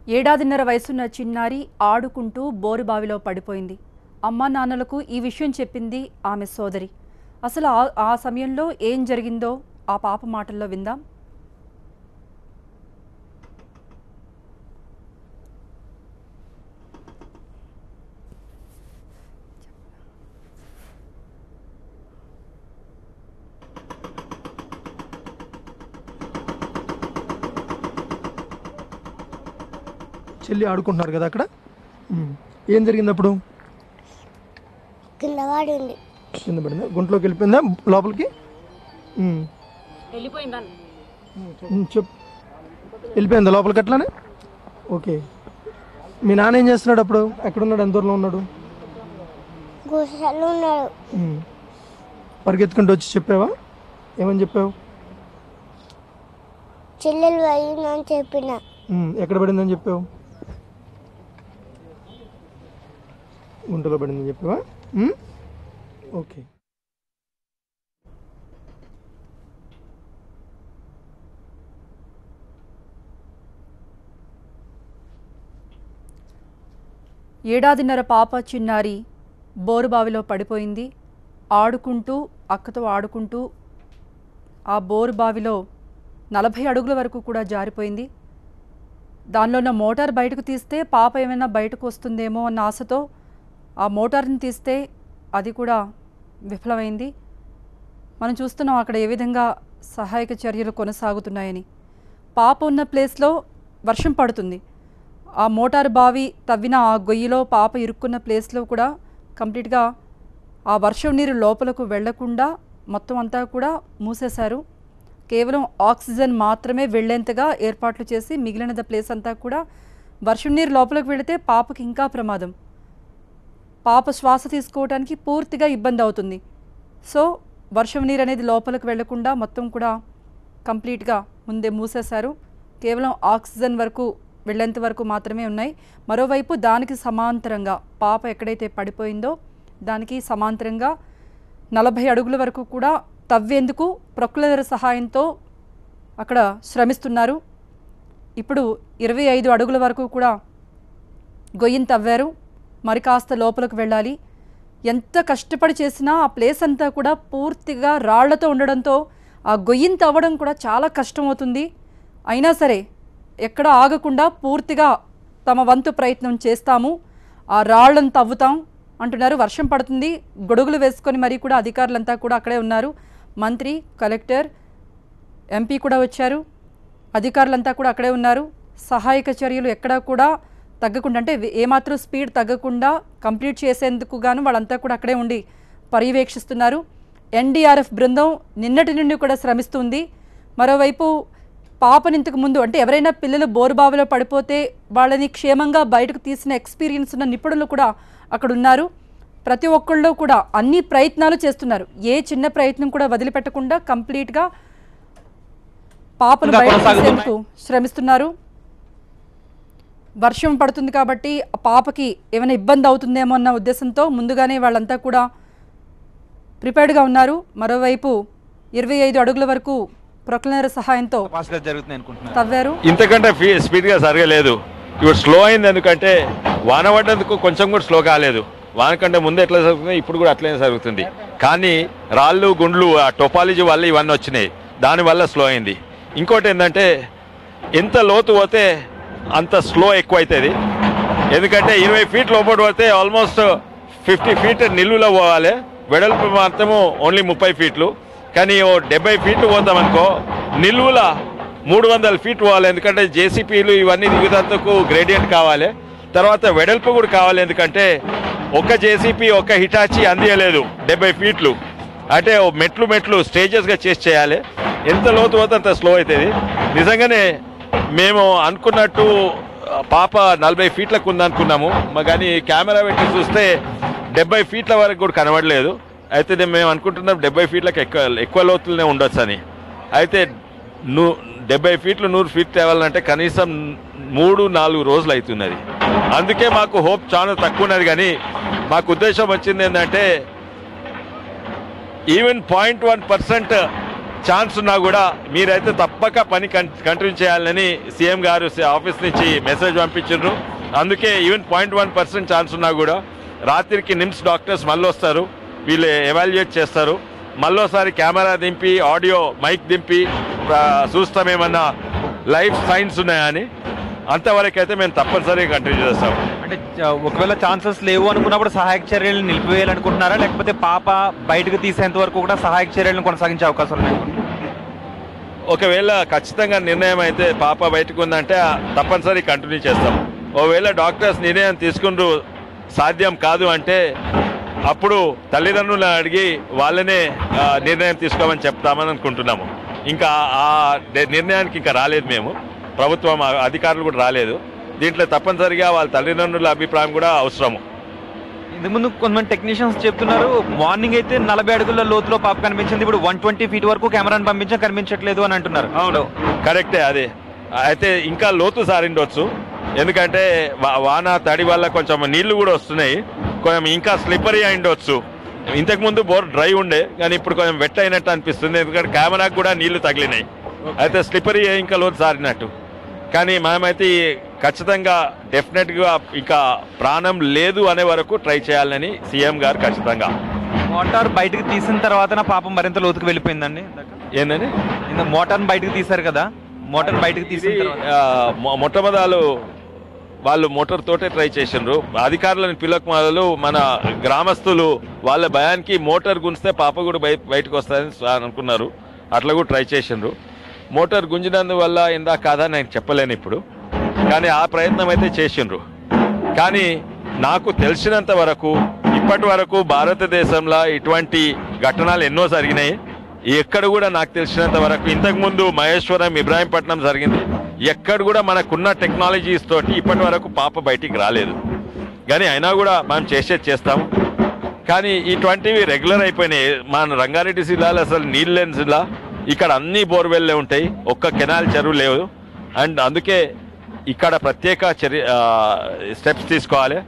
ఏడాదిన్నర వయసున్న చిన్నారి ఆడుకుంటూ బోరుబావిలో పడిపోయింది. అమ్మా నాన్నలకు ఈ విషయం చెప్పింది ఆమె సోదరి. అసలు ఆ సమయంలో ఏం జరిగిందో ఆ పాప మాటల్లో విందాం. చెల్లి ఆడుకుంటున్నారు కదా అక్కడ. ఏం జరిగింది అప్పుడు? కింద పడింది. కింద పడిందా? గుంటలోకి వెళ్ళిపోయిందా లోపలికి? చెప్పు. వెళ్ళిపోయిందా లోపలికి అట్లానే? ఓకే. మీ నాన్న ఏం చేస్తున్నాడు అప్పుడు? ఎక్కడున్నాడు? ఎంత దూరంలో ఉన్నాడు? ఉన్నాడు. పరిగెత్తుకుంటూ వచ్చి చెప్పావా? ఏమని చెప్పావు? చెల్లెలు పడిందని చెప్పిన. ఎక్కడ పడిందని చెప్పావు? గుంటలో పడిందని చెప్పావా? ఓకే. ఏడాదిన్నర పాప చిన్నారి బోరుబావిలో పడిపోయింది. ఆడుకుంటూ అక్కతో ఆడుకుంటూ ఆ బోరుబావిలో 40 అడుగుల వరకు కూడా జారిపోయింది. దానిలో ఉన్న మోటార్ బయటకు తీస్తే పాప ఏమైనా బయటకు వస్తుందేమో అన్న ఆశతో ఆ మోటార్ని తీస్తే అది కూడా విఫలమైంది. మనం చూస్తున్నాం అక్కడ ఏ విధంగా సహాయక చర్యలు కొనసాగుతున్నాయని. పాప ఉన్న ప్లేస్లో వర్షం పడుతుంది. ఆ మోటార్ బావి తవ్విన ఆ గొయ్యిలో పాప ఇరుక్కున్న ప్లేస్లో కూడా కంప్లీట్గా ఆ వర్షం నీరు లోపలకు వెళ్లకుండా మొత్తం అంతా కూడా మూసేశారు. కేవలం ఆక్సిజన్ మాత్రమే వెళ్లేంతగా ఏర్పాట్లు చేసి మిగిలిన ప్లేస్ అంతా కూడా వర్షం నీరు లోపలికి వెళితే పాపకి ఇంకా ప్రమాదం. పాప శ్వాస తీసుకోవడానికి పూర్తిగా ఇబ్బంది అవుతుంది. సో వర్షం నీరు అనేది లోపలికి వెళ్లకుండా మొత్తం కూడా కంప్లీట్గా ముందే మూసేశారు. కేవలం ఆక్సిజన్ వరకు వెళ్ళేంత వరకు మాత్రమే ఉన్నాయి. మరోవైపు దానికి సమాంతరంగా పాప ఎక్కడైతే పడిపోయిందో దానికి సమాంతరంగా 40 అడుగుల వరకు కూడా తవ్వేందుకు ప్రొక్లైనర్ సహాయంతో అక్కడ శ్రమిస్తున్నారు. ఇప్పుడు 25 అడుగుల వరకు కూడా గొయ్యిని తవ్వారు. మరి కాస్త లోపలికి వెళ్ళాలి. ఎంత కష్టపడి చేసినా ఆ ప్లేస్ అంతా కూడా పూర్తిగా రాళ్లతో ఉండడంతో ఆ గొయ్యిని తవ్వడం కూడా చాలా కష్టమవుతుంది. అయినా సరే ఎక్కడ ఆగకుండా పూర్తిగా తమ వంతు ప్రయత్నం చేస్తాము, ఆ రాళ్లను తవ్వుతాం అంటున్నారు. వర్షం పడుతుంది, గొడుగులు వేసుకొని మరీ కూడా అధికారులంతా కూడా అక్కడే ఉన్నారు. మంత్రి, కలెక్టర్, ఎంపీ కూడా వచ్చారు. అధికారులంతా కూడా అక్కడే ఉన్నారు. సహాయక చర్యలు ఎక్కడా కూడా తగ్గకుండా, అంటే ఏమాత్రం స్పీడ్ తగ్గకుండా కంప్లీట్ చేసేందుకు గాను వాళ్ళంతా కూడా అక్కడే ఉండి పర్యవేక్షిస్తున్నారు. ఎన్డీఆర్ఎఫ్ బృందం నిన్నటి నుండి కూడా శ్రమిస్తుంది. మరోవైపు పాపని ఇంతకు ముందు అంటే ఎవరైనా పిల్లలు బోరుబావిలో పడిపోతే వాళ్ళని క్షేమంగా బయటకు తీసిన ఎక్స్పీరియన్స్ ఉన్న నిపుణులు కూడా అక్కడ ఉన్నారు. ప్రతి ఒక్కళ్ళు కూడా అన్ని ప్రయత్నాలు చేస్తున్నారు. ఏ చిన్న ప్రయత్నం కూడా వదిలిపెట్టకుండా కంప్లీట్గా పాపను బయటకు తీసేందుకు శ్రమిస్తున్నారు. వర్షం పడుతుంది కాబట్టి పాపకి ఏమైనా ఇబ్బంది అవుతుందేమో అన్న ఉద్దేశంతో ముందుగానే వాళ్ళంతా కూడా ప్రిపేర్డ్గా ఉన్నారు. మరోవైపు 25 అడుగుల వరకు ప్రొక్లైనర్ సహాయంతో తవ్వారు. ఇంతకంటే స్పీడ్గా జరగలేదు. ఇప్పుడు స్లో అయింది. ఎందుకంటే వాన పడ్డందుకు కొంచెం కూడా స్లో కాలేదు. వాన కంటే ముందు ఎట్లా జరుగుతుంది ఇప్పుడు కూడా అట్లనే జరుగుతుంది. కానీ రాళ్ళు గుండ్లు ఆ టోపాలజీ వల్ల ఇవన్నీ వచ్చినాయి, దానివల్ల స్లో అయింది. ఇంకోటి ఏంటంటే ఎంత లోతు పోతే అంత స్లో ఎక్కువ అవుతుంది. ఎందుకంటే 20 ఫీట్ లోపల పోతే ఆల్మోస్ట్ 50 ఫీట్ నిలువులో పోవాలి. వెడల్పు మాత్రము ఓన్లీ 30 ఫీట్లు. కానీ 70 ఫీట్లు పోతామనుకో నిలువుల 300 ఫీట్ పోవాలి. ఎందుకంటే జేసీపీలు ఇవన్నీ దిగుతందుకు గ్రేడియంట్ కావాలి. తర్వాత వెడల్పు కూడా కావాలి. ఎందుకంటే ఒక జేసీపీ ఒక హిటాచి అందియలేదు 70 ఫీట్లు. అంటే మెట్లు స్టేజెస్గా చేసి చేయాలి. ఎంత లోతు పోతే అంత స్లో అవుతుంది. నిజంగానే మేము అనుకున్నట్టు పాప 40 ఫీట్లకు ఉందనుకున్నాము, కానీ కెమెరా పెట్టి చూస్తే 70 ఫీట్ల వరకు కూడా కనబడలేదు. అయితే మేము అనుకుంటున్నాం 70 ఫీట్లకు ఎక్కువ లోతులనే ఉండొచ్చు అని. అయితే 70 ఫీట్లు 100 ఫీట్ తేవాలంటే కనీసం 3-4 రోజులు అవుతున్నది. అందుకే మాకు హోప్ చాలా తక్కువ ఉన్నది. కానీ మాకు ఉద్దేశం వచ్చింది ఏంటంటే ఈవెన్ 0.1% ఛాన్స్ ఉన్నా కూడా మీరైతే తప్పక పని కంటిన్యూ చేయాలని సీఎం గారు ఆఫీస్ నుంచి మెసేజ్ పంపించారు. అందుకే ఈవెన్ 0.1% ఛాన్స్ ఉన్నా కూడా రాత్రికి నిమ్స్ డాక్టర్స్ మళ్ళీ వస్తారు, వీళ్ళు ఎవాల్యుయేట్ చేస్తారు, మళ్ళోసారి కెమెరా దింపి ఆడియో మైక్ దింపి చూస్తామేమన్నా లైఫ్ సైన్స్ ఉన్నాయని. అంతవరకు అయితే మేము తప్పనిసరిగా కంటిన్యూ చేస్తాం. అంటే ఒకవేళ ఛాన్సెస్ లేవు అనుకున్నప్పుడు సహాయక చర్యలు నిలిపివేయాలనుకుంటున్నారా, లేకపోతే పాప బయటకు తీసేంత వరకు కూడా సహాయక చర్యలను కొనసాగించే అవకాశాలు ఉన్నాయి? ఒకవేళ ఖచ్చితంగా నిర్ణయం అయితే పాప బయటకు ఉందంటే తప్పనిసరి కంటిన్యూ చేస్తాం. ఒకవేళ డాక్టర్స్ నిర్ణయం తీసుకుంటూ సాధ్యం కాదు అంటే అప్పుడు తల్లిదండ్రులను అడిగి వాళ్ళనే నిర్ణయం తీసుకోమని చెప్తామని అనుకుంటున్నాము. ఇంకా ఆ నిర్ణయానికి ఇంకా రాలేదు, మేము ప్రభుత్వం అధికారులు కూడా రాలేదు. దీంట్లో తప్పనిసరిగా వాళ్ళ తల్లిదండ్రుల అభిప్రాయం కూడా అవసరము. ఇంతకుముందు కొంతమంది టెక్నీషియన్స్ చెప్తున్నారు మార్నింగ్ అయితే 40 అడుగుల లోతులో పాప కనిపించింది, ఇప్పుడు 120 feet వరకు కెమెరాను పంపించా కనిపించట్లేదు అని అంటున్నారు. అవును, కరెక్టే. అదే అయితే ఇంకా లోతు సారిండొచ్చు, ఎందుకంటే వాన తడి వల్ల కొంచెం నీళ్లు కూడా వస్తున్నాయి, కొంచెం ఇంకా స్లిప్పరీ అయిండొచ్చు. ఇంతకుముందు బోర్ డ్రై ఉండే కానీ ఇప్పుడు కొంచెం వెట్ అయినట్టు అనిపిస్తుంది, ఎందుకంటే కెమెరాకు కూడా నీళ్లు తగిలినాయి. అయితే స్లిప్పరీ ఇంకా లోతు సారినట్టు. కానీ మనమైతే ఖచ్చితంగా డెఫినెట్గా ఇంకా ప్రాణం లేదు అనే వరకు ట్రై చేయాలని సీఎం గారు ఖచ్చితంగా. మోటార్ బయటకు తీసిన తర్వాత పాపం మరింత లోతుకు వెళ్ళిపోయిందండి. ఏంటండి మోటార్ని బయటకు తీశారు కదా, మోటార్ బయటకు తీసిన మొట్టమొదలు వాళ్ళు మోటార్ తోటే ట్రై చేసిండ్రు. అధికారులను పిల్లక మొదలు మన గ్రామస్తులు వాళ్ళ భయానికి మోటార్ గుంజితే పాప కూడా బయటకు వస్తుందని అనుకున్నారు, అట్లా కూడా ట్రై చేసిండ్రు. మోటార్ గుంజినందువల్ల ఇందా కాదా నేను చెప్పలేను ఇప్పుడు, కానీ ఆ ప్రయత్నం అయితే చేసిండ్రు. కానీ నాకు తెలిసినంత వరకు ఇప్పటి వరకు భారతదేశంలో ఇటువంటి ఘటనలు ఎన్నో జరిగినాయి. ఎక్కడ కూడా నాకు తెలిసినంత వరకు ఇంతకుముందు మహేశ్వరం, ఇబ్రాహీంపట్నం జరిగింది, ఎక్కడ కూడా మనకున్న టెక్నాలజీస్ తోటి ఇప్పటి వరకు పాప బయటికి రాలేదు. కానీ అయినా కూడా మనం చేస్తాము. కానీ ఇటువంటివి రెగ్యులర్ అయిపోయినాయి. మన రంగారెడ్డి జిల్లాలో అసలు నీళ్ళు లేని జిల్లా, ఇక్కడ అన్ని బోర్వెల్లే ఉంటాయి, ఒక్క కెనాల్ చెరువు లేవు. అండ్ అందుకే ఇక్కడ ప్రత్యేక స్టెప్స్ తీసుకోవాలి.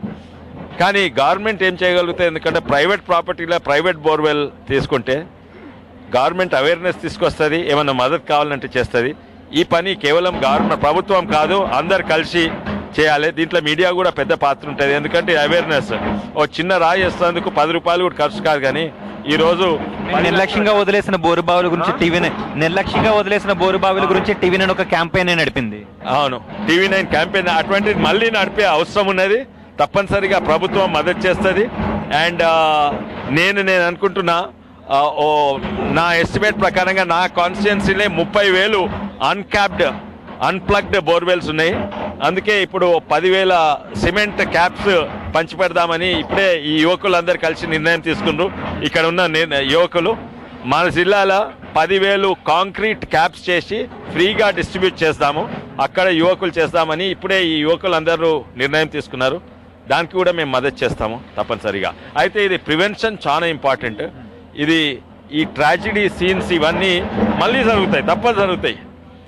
కానీ గవర్నమెంట్ ఏం చేయగలుగుతాయి, ఎందుకంటే ప్రైవేట్ ప్రాపర్టీలో ప్రైవేట్ బోర్వెల్ తీసుకుంటే గవర్నమెంట్ అవేర్నెస్ తీసుకొస్తుంది, ఏమన్నా మద్దతు కావాలంటే చేస్తుంది. ఈ పని కేవలం గవర్నమెంట్ ప్రభుత్వం కాదు, అందరు కలిసి చేయాలి. దీంట్లో మీడియా కూడా పెద్ద పాత్ర ఉంటుంది, ఎందుకంటే అవేర్నెస్. ఓ చిన్న రాయి వేస్తేందుకు 10 రూపాయలు కూడా ఖర్చు కాదు. కానీ ఈరోజు నిర్లక్ష్యంగా వదిలేసిన బోరుబావుల గురించి టీవీ నైన్ ఒక క్యాంపెయిన్ నడిపింది. అవును, TV9 క్యాంపెయిన్ అటువంటిది మళ్ళీ నడిపే అవసరం ఉన్నది. తప్పనిసరిగా ప్రభుత్వం మద్దతు చేస్తుంది. అండ్ నేను అనుకుంటున్నా, నా ఎస్టిమేట్ ప్రకారంగా నా కాన్స్టిట్యున్సీలో 30,000 అన్ప్లగ్డ్ బోర్వెల్స్ ఉన్నాయి. అందుకే ఇప్పుడు 10,000 సిమెంట్ క్యాప్స్ పంచిపెడదామని ఇప్పుడే ఈ యువకులందరూ కలిసి నిర్ణయం తీసుకున్నారు. ఇక్కడ ఉన్న యువకులు మన జిల్లాలో 10,000 కాంక్రీట్ క్యాప్స్ చేసి ఫ్రీగా డిస్ట్రిబ్యూట్ చేస్తాము, అక్కడ యువకులు చేస్తామని ఇప్పుడే ఈ యువకులందరూ నిర్ణయం తీసుకున్నారు. దానికి కూడా మేము మద్దతు చేస్తాము తప్పనిసరిగా. అయితే ఇది ప్రివెన్షన్ చాలా ఇంపార్టెంట్. ఇది ఈ ట్రాజిడీ సీన్స్ ఇవన్నీ మళ్ళీ జరుగుతాయి.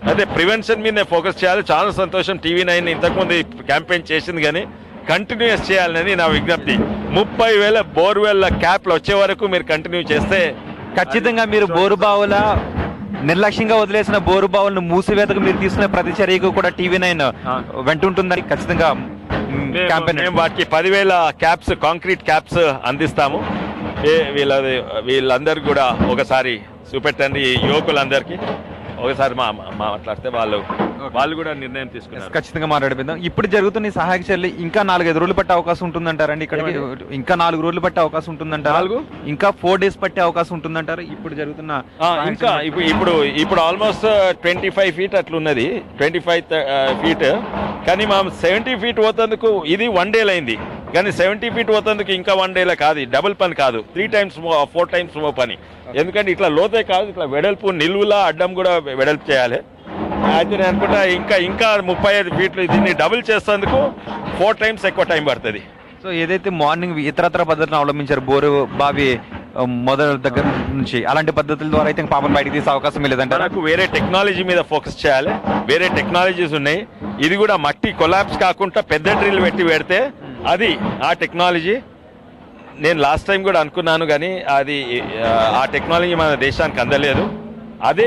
అయితే ప్రివెన్షన్ మీదనే ఫోకస్ చేయాలి. చాలా సంతోషం TV9 ఇంతకుముందు క్యాంపెయిన్ చేసింది, కానీ కంటిన్యూస్ చేయాలని నా విజ్ఞప్తి. 30,000 బోర్వెల్ క్యాప్లు వచ్చే వరకు మీరు కంటిన్యూ చేస్తే ఖచ్చితంగా మీరు బోరుబావుల నిర్లక్ష్యంగా వదిలేసిన బోరుబావులను మూసివేతకు మీరు తీసుకునే ప్రతి చర్యకు కూడా TV9 వెంటుంటుందని ఖచ్చితంగా క్యాంపెయిన్. వాటికి 10,000 క్యాప్స్, కాంక్రీట్ క్యాప్స్ అందిస్తాము. వీళ్ళందరికీ కూడా ఒకసారి చూపెట్టండి, యువకులందరికీ ఒకసారి మాట్లాడితే వాళ్ళు కూడా నిర్ణయం తీసుకున్నారు. ఖచ్చితంగా మాట్లాడిపోదాం. ఇప్పుడు జరుగుతున్న ఈ సహాయక చర్యలు ఇంకా 4-5 రోజులు పట్టే అవకాశం ఉంటుందంటారండి? ఇక్కడికి ఇంకా 4 రోజులు పట్టే అవకాశం ఉంటుందంటారు? ఇంకా 4 days పట్టే అవకాశం ఉంటుందంటారు? ఇప్పుడు జరుగుతున్న ఇంకా ఇప్పుడు ఆల్మోస్ట్ 25 feet అట్లున్నది, 25 feet. కానీ మనం 70 feet పోతందుకు ఇది 1 day అయింది. కానీ 70 feet పోతందుకు ఇంకా 1 day కాదు, డబుల్ పని కాదు, 3 times 4 times పని. ఎందుకంటే ఇట్లా లోతే కాదు, ఇట్లా వెడల్పు నిలువులా అడ్డం కూడా వెడల్పు చేయాలి. అయితే నేను అనుకుంటా ఇంకా 35 feet దీన్ని డబుల్ చేసేందుకు 4 times ఎక్కువ టైం పడుతుంది. సో ఏదైతే మార్నింగ్ ఇతరత్ర పద్ధతులను అవలంబించారు బోరు బావి మొదల దగ్గర నుంచి, అలాంటి పద్ధతుల ద్వారా అయితే పాపం బయటకు తీసే అవకాశం లేదంటే నాకు వేరే టెక్నాలజీ మీద ఫోకస్ చేయాలి. వేరే టెక్నాలజీస్ ఉన్నాయి. ఇది కూడా మట్టి కొలాప్స్ కాకుండా పెద్ద డ్రిల్ పెడితే అది ఆ టెక్నాలజీ. నేను లాస్ట్ టైం కూడా అనుకున్నాను, కానీ అది ఆ టెక్నాలజీ మన దేశానికి అందలేదు. అదే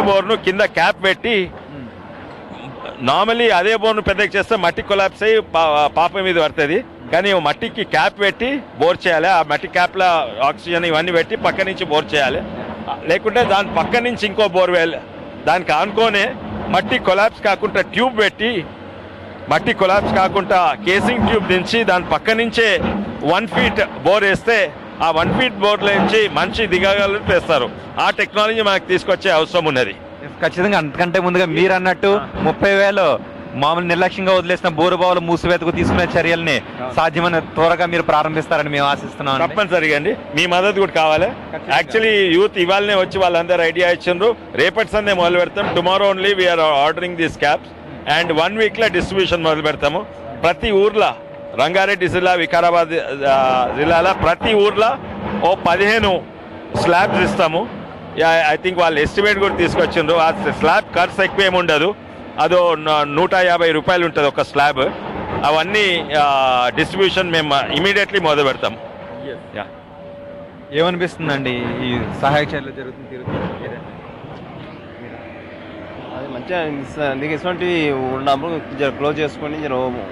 బోర్ను కింద క్యాప్ పెట్టి నార్మలీ అదే బోర్ను పెద్దగా చేస్తే మట్టి కొలాప్స్ అయ్యి పాప మీద పడుతుంది. కానీ మట్టికి క్యాప్ పెట్టి బోర్ చేయాలి. ఆ మట్టి క్యాప్లో ఆక్సిజన్ ఇవన్నీ పెట్టి పక్క నుంచి బోర్ చేయాలి. లేకుంటే దాని పక్క నుంచి ఇంకో బోర్వెల్ దానికి ఆనుకోనే మట్టి కొలాప్స్ కాకుండా ట్యూబ్ పెట్టి మట్టి కొలాప్స్ కాకుండా కేసింగ్ ట్యూబ్ దించి దాని పక్క నుంచే 1 feet బోర్ వేస్తే ఆ 1 feet బోర్లో నుంచి మనిషి దిగగలరు తెస్తారు. ఆ టెక్నాలజీ మనకు తీసుకొచ్చే అవసరం ఉన్నది. ఖచ్చితంగా అంతకంటే ముందుగా మీరు అన్నట్టు 30,000 మామూలు నిర్లక్ష్యంగా వదిలేసిన బోరుబావుల మూసివేతకు తీసుకునే చర్యల్ని సాధ్యమైన త్వరగా మీరు ప్రారంభిస్తారని మేము ఆశిస్తున్నాం. తప్పనిసరిగా అండి, మీ మద్దతు కూడా కావాలి. యాక్చువల్లీ యూత్ ఇవాళనే వచ్చి వాళ్ళందరూ ఐడియా ఇచ్చిండ్రు. రేపటి సందే మొదలు పెడతాం. Tomorrow only we're ordering these caps and 1 weekలో డిస్ట్రిబ్యూషన్ మొదలు పెడతాము. ప్రతి ఊర్లో రంగారెడ్డి జిల్లా, వికారాబాద్ జిల్లాలో ప్రతి ఊర్లో 15 స్లాబ్స్ ఇస్తాము. ఐ థింక్ వాళ్ళు ఎస్టిమేట్ కూడా తీసుకొచ్చిండ్రు. ఆ స్లాబ్ ఖర్చు ఎక్కువ ఏమి ఉండదు. అదో 150 రూపాయలు ఉంటుంది ఒక స్లాబ్. అవన్నీ డిస్ట్రిబ్యూషన్ మేము ఇమీడియట్లీ మొదలు పెడతాం. ఏమనిపిస్తుందండి ఈ సహాయక చర్యలు జరుగుతుంది? అది మంచిగా నీకు ఇటువంటివి ఉన్నప్పుడు క్లోజ్ చేసుకొని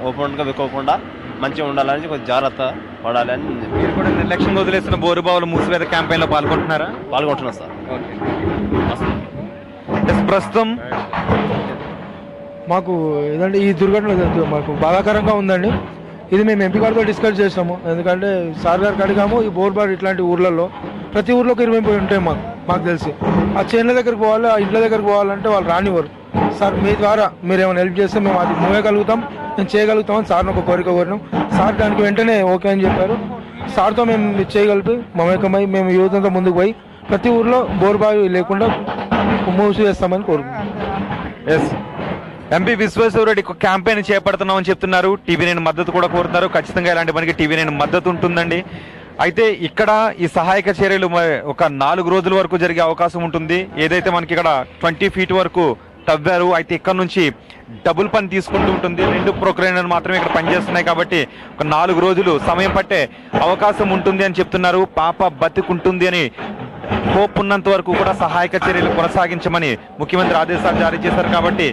ఓపెన్గా విక్కోకుండా మంచిగా ఉండాలని కొంచెం జాగ్రత్త పడాలి అని. మీరు కూడా నిర్లక్ష్యంగా వదిలేసిన బోరుబావుల మూసివేత క్యాంపెయిన్లో పాల్గొంటున్నాం సార్. ప్రస్తుతం మాకు ఏదంటే ఈ దుర్ఘటన మాకు బాధాకరంగా ఉందండి. ఇది మేము ఎంపీ గారితో డిస్కస్ చేసాము. ఎందుకంటే సార్ గారికి అడిగాము. ఈ బోర్బార్ ఇట్లాంటి ఊర్లలో ప్రతి ఊర్లో 20 ఉంటాయి మాకు తెలిసి. ఆ చేనుల దగ్గరికి పోవాలి, ఆ ఇంట్ల దగ్గరికి పోవాలంటే వాళ్ళు రానివ్వరు. సార్ మీ ద్వారా మీరు ఏమైనా హెల్ప్ చేస్తే మేము అది మూయగలుగుతాం, మేము చేయగలుగుతామని సార్ని ఒక కోరిక కోరినాం. సార్ దానికి వెంటనే ఓకే అని చెప్పారు. సార్తో మేము చేయగలిపి మమేకమై మేము యూత్ అంతా ముందుకు పోయి ప్రతి ఊర్లో బోర్బావి లేకుండా మూసివేస్తామని కోరుకుంటున్నాం. ఎస్, ఎంపీ విశ్వేశ్వరరెడ్డి క్యాంపెయిన్ చేపడుతున్నామని చెప్తున్నారు. TV9 మద్దతు కూడా కోరుతున్నారు. ఖచ్చితంగా ఇలాంటి మనకి TV9 మద్దతు ఉంటుందండి. అయితే ఇక్కడ ఈ సహాయక చర్యలు ఒక 4 రోజుల వరకు జరిగే అవకాశం ఉంటుంది. ఏదైతే మనకి ఇక్కడ 20 feet వరకు తవ్వారు. అయితే ఇక్కడ నుంచి డబుల్ పని తీసుకుంటూ ఉంటుంది. 2 ప్రొక్లైనర్ మాత్రమే ఇక్కడ పనిచేస్తున్నాయి కాబట్టి ఒక 4 రోజులు సమయం పట్టే అవకాశం ఉంటుంది అని చెప్తున్నారు. పాప బతికుంటుంది అని హోప్ ఉన్నంత వరకు కూడా సహాయక చర్యలు కొనసాగించమని ముఖ్యమంత్రి ఆదేశాలు జారీ చేశారు. కాబట్టి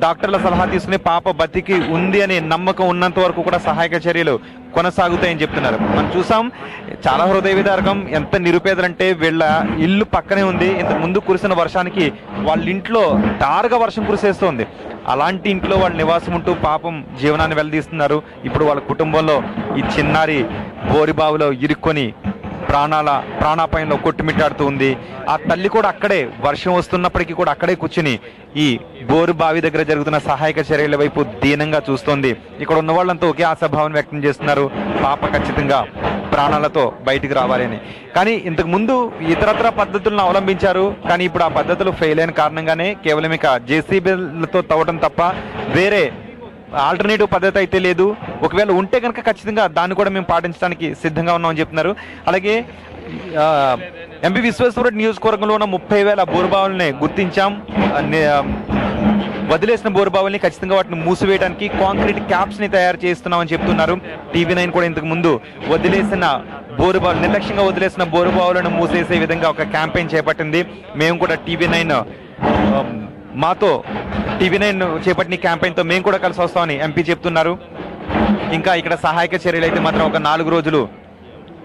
డాక్టర్ల సలహా తీసుకుని పాప బతికి ఉంది అనే నమ్మకం ఉన్నంత వరకు కూడా సహాయక చర్యలు కొనసాగుతాయని చెప్తున్నారు. మనం చూసాం, చాలా హృదయ విదారకం. ఎంత నిరుపేదలంటే వీళ్ళ ఇల్లు పక్కనే ఉంది. ఇంతకు ముందు కురిసిన వర్షానికి వాళ్ళ ఇంట్లో తారగా వర్షం కురిసేస్తుంది. అలాంటి ఇంట్లో వాళ్ళు నివాసం ఉంటూ పాపం జీవనాన్ని వెల్లదీస్తున్నారు. ఇప్పుడు వాళ్ళ కుటుంబంలో ఈ చిన్నారి బోరిబావులో ఇరుక్కొని ప్రాణాపాయంలో కొట్టుమిట్టాడుతూ ఉంది. ఆ తల్లి కూడా అక్కడే వర్షం వస్తున్నప్పటికీ కూడా అక్కడే కూర్చుని ఈ బోరు బావి దగ్గర జరుగుతున్న సహాయక చర్యల వైపు దీనంగా చూస్తోంది. ఇక్కడ ఉన్న వాళ్ళంతా ఒకే ఆశాభావం వ్యక్తం చేస్తున్నారు, పాప ఖచ్చితంగా ప్రాణాలతో బయటికి రావాలి అని. కానీ ఇంతకు ముందు ఇతరత్ర పద్ధతులను అవలంబించారు. కానీ ఇప్పుడు ఆ పద్ధతులు ఫెయిల్ అయిన కారణంగానే కేవలం ఇక JCBలతో తవ్వడం తప్ప వేరే ఆల్టర్నేటివ్ పద్ధతి అయితే లేదు. ఒకవేళ ఉంటే కనుక ఖచ్చితంగా దాన్ని కూడా మేము పాటించడానికి సిద్ధంగా ఉన్నామని చెప్తున్నారు. అలాగే ఎంపీ విశ్వేశ్వరరెడ్డి నియోజకవర్గంలో ఉన్న 30,000 బోరుబావుల్ని గుర్తించాం. వదిలేసిన బోరుబావుల్ని ఖచ్చితంగా వాటిని మూసివేయడానికి కాంక్రీట్ క్యాప్స్ని తయారు చేస్తున్నామని చెప్తున్నారు. TV9 కూడా ఇంతకు ముందు వదిలేసిన బోరుబావులు, నిర్లక్ష్యంగా వదిలేసిన బోరుబావులను మూసేసే విధంగా ఒక క్యాంపెయిన్ చేపట్టింది. మేము కూడా TV9 మాతో TV9 చేపట్టిన క్యాంపెయిన్తో మేము కూడా కలిసి వస్తామని ఎంపీ చెప్తున్నారు. ఇంకా ఇక్కడ సహాయక చర్యలు అయితే మాత్రం ఒక 4 రోజులు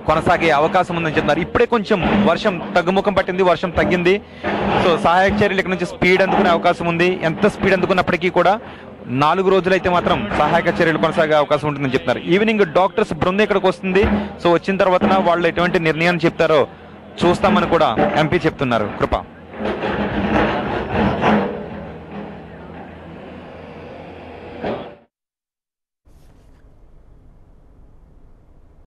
కొనసాగే అవకాశం ఉందని చెప్తున్నారు. ఇప్పుడే కొంచెం వర్షం తగ్గుముఖం పట్టింది, వర్షం తగ్గింది. సో సహాయక చర్యలు ఇక్కడ నుంచి స్పీడ్ అందుకునే అవకాశం ఉంది. ఎంత స్పీడ్ అందుకున్నప్పటికీ కూడా 4 రోజులైతే మాత్రం సహాయక చర్యలు కొనసాగే అవకాశం ఉంటుందని చెప్తున్నారు. ఈవినింగ్ డాక్టర్స్ బృందం ఇక్కడికి వస్తుంది. సో వచ్చిన తర్వాత వాళ్ళు ఎటువంటి నిర్ణయం చెప్తారో చూస్తామని కూడా ఎంపీ చెప్తున్నారు. కృప.